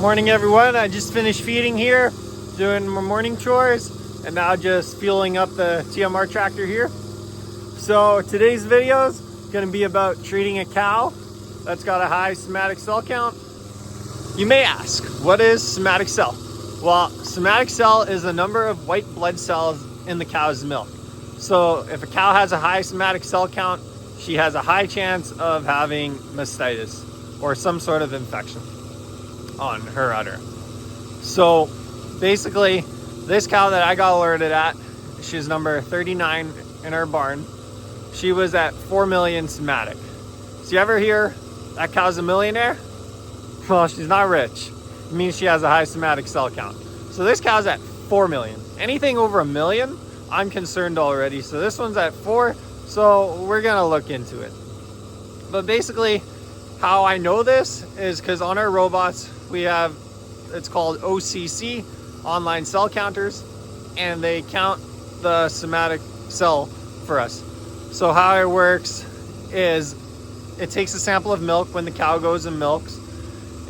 Morning everyone, I just finished feeding here, doing my morning chores, and now just fueling up the TMR tractor here. So today's video is going to be about treating a cow that's got a high somatic cell count. You may ask, what is somatic cell? Well, somatic cell is the number of white blood cells in the cow's milk. So if a cow has a high somatic cell count, she has a high chance of having mastitis or some sort of infection on her udder. So basically, this cow that I got alerted at, she's number 39 in our barn. She was at 4 million somatic. So you ever hear that cow's a millionaire? Well, she's not rich. It means she has a high somatic cell count. So this cow's at 4 million. Anything over a million, I'm concerned already. So this one's at 4, so we're gonna look into it. But basically, how I know this is because on our robots, we have, it's called OCC, online cell counters, and they count the somatic cell for us. So how it works is it takes a sample of milk when the cow goes and milks.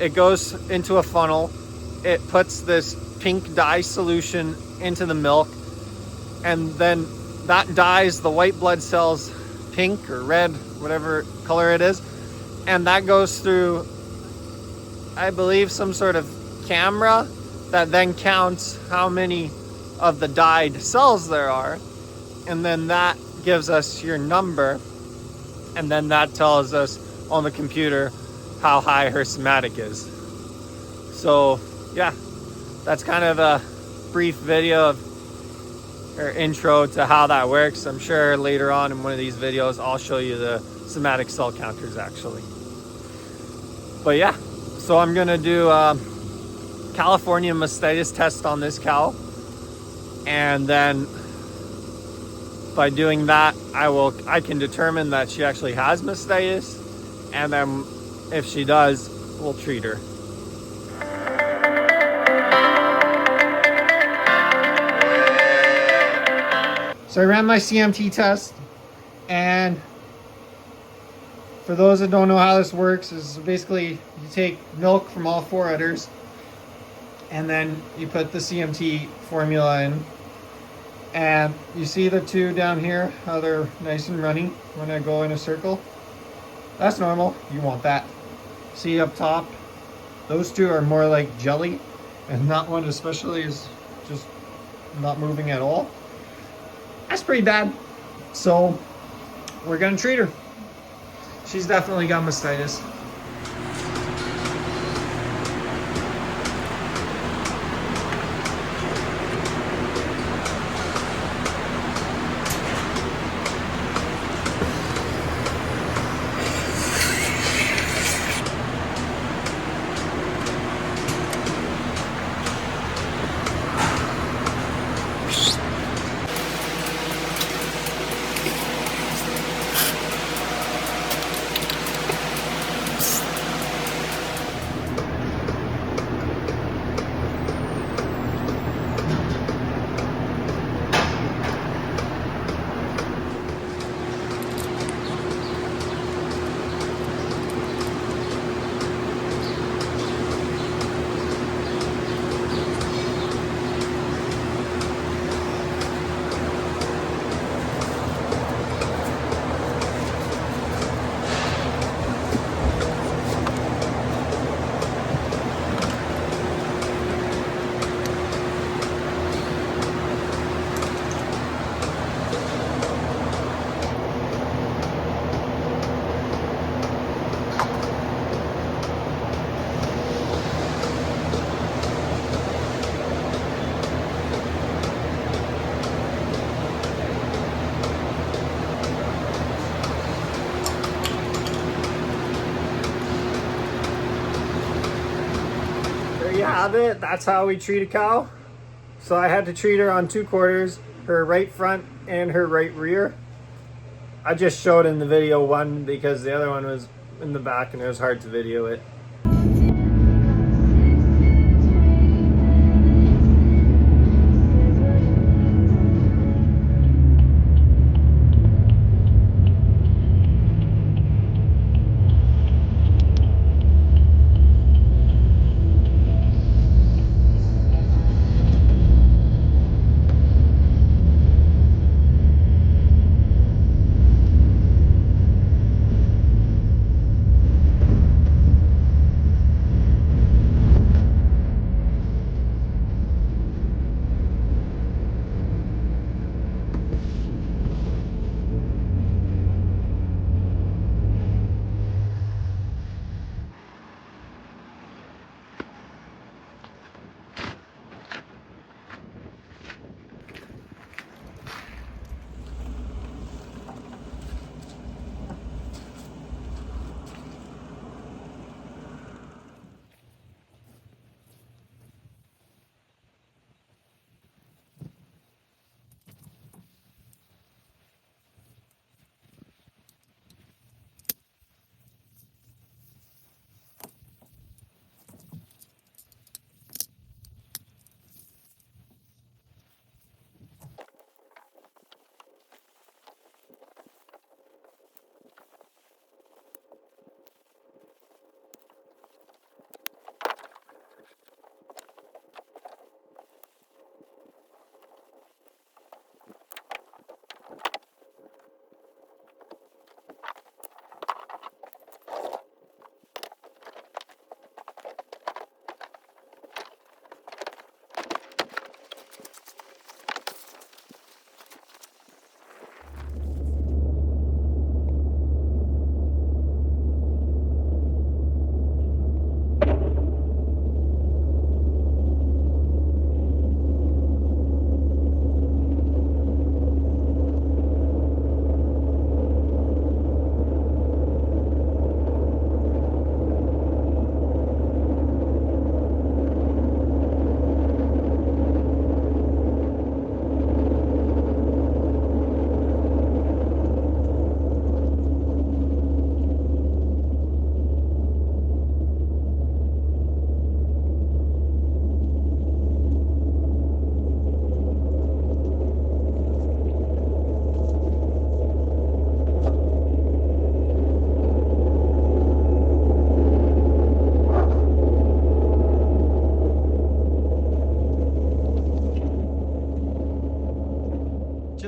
It goes into a funnel. It puts this pink dye solution into the milk, and then that dyes the white blood cells pink or red, whatever color it is, and that goes through, I believe, some sort of camera that then counts how many of the dyed cells there are, and then that gives us your number, and then that tells us on the computer how high her somatic is. So yeah, that's kind of a brief video of or intro to how that works. I'm sure later on in one of these videos I'll show you the somatic cell counters actually. But yeah, so I'm gonna do a California mastitis test on this cow, and then by doing that I can determine that she actually has mastitis, and then if she does, we'll treat her. So I ran my CMT test, and for those that don't know how this works, is basically you take milk from all 4 udders, and then you put the CMT formula in, and you see the 2 down here, how they're nice and runny when I go in a circle. That's normal, you want that. See up top, those 2 are more like jelly, and that one especially is just not moving at all. That's pretty bad. So we're gonna treat her. She's definitely got mastitis. You have it. That's how we treat a cow. So I had to treat her on 2 quarters, her right front and her right rear. I just showed in the video one because the other one was in the back and it was hard to video it.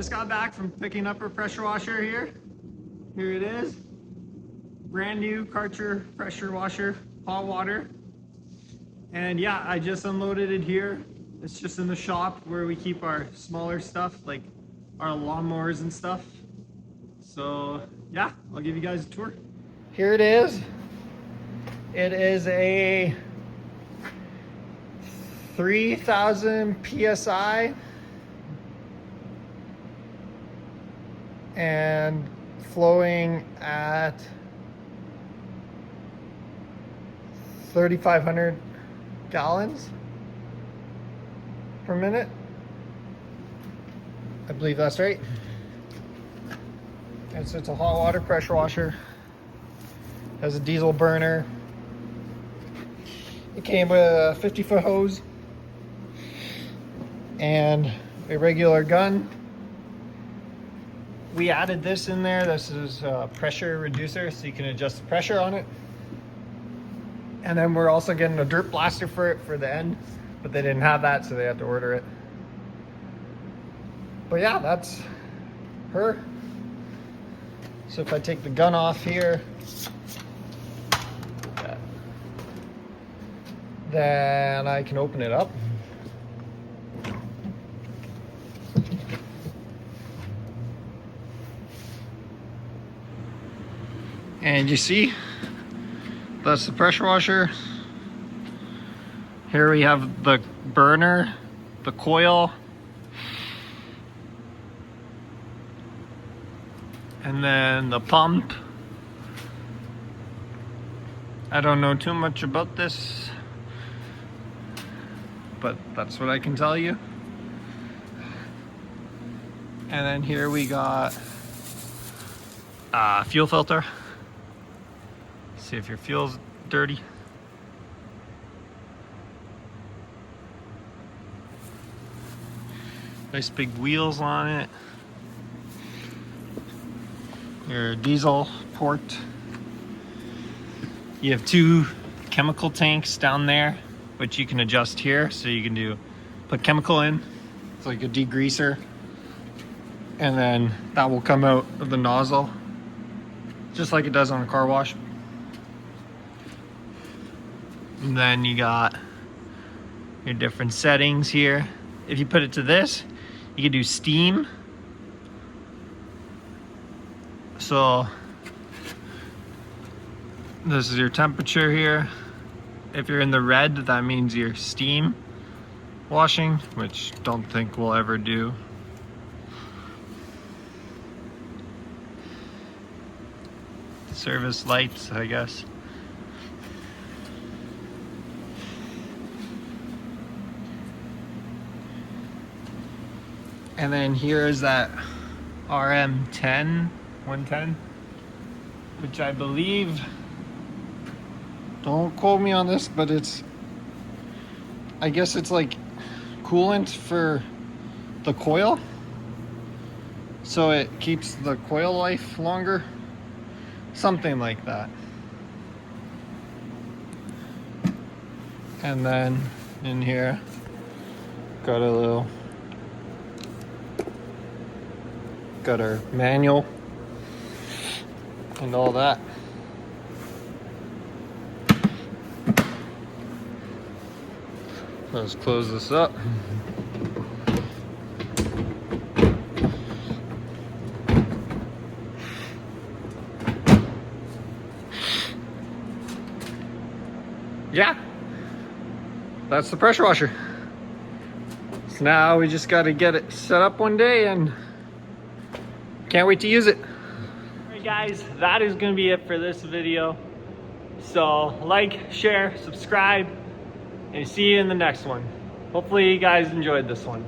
just got back from picking up our pressure washer here. Here it is. Brand new Karcher pressure washer, hot water. And yeah, I just unloaded it here. It's just in the shop where we keep our smaller stuff, like our lawnmowers and stuff. So yeah, I'll give you guys a tour. Here it is. It is a 3,000 PSI and flowing at 3,500 gallons per minute. I believe that's right. And so it's a hot water pressure washer. Has a diesel burner. It came with a 50-foot hose and a regular gun. We added this in there. This is a pressure reducer, so you can adjust the pressure on it. And then we're also getting a dirt blaster for it for the end, but they didn't have that, so they had to order it. But yeah, that's her. So if I take the gun off here, then I can open it up. And you see, that's the pressure washer. Here we have the burner, the coil, and then the pump. I don't know too much about this, but that's what I can tell you. And then here we got a fuel filter. See if your fuel's dirty. Nice big wheels on it. Your diesel port. You have two chemical tanks down there, which you can adjust here. So you can put chemical in. It's like a degreaser. And then that will come out of the nozzle, just like it does on a car wash. And then you got your different settings here. If you put it to this, you can do steam. So this is your temperature here. If you're in the red, that means you're steam washing, which don't think we'll ever do. Service lights, I guess. And then here is that RM10, 110, which I believe, don't quote me on this, but I guess it's like coolant for the coil. So it keeps the coil life longer. Something like that. And then in here, got our manual and all that. Let's close this up. Yeah, that's the pressure washer. So now we just got to get it set up one day and can't wait to use it. All right guys, that is going to be it for this video. So like, share, subscribe, and see you in the next one. Hopefully you guys enjoyed this one.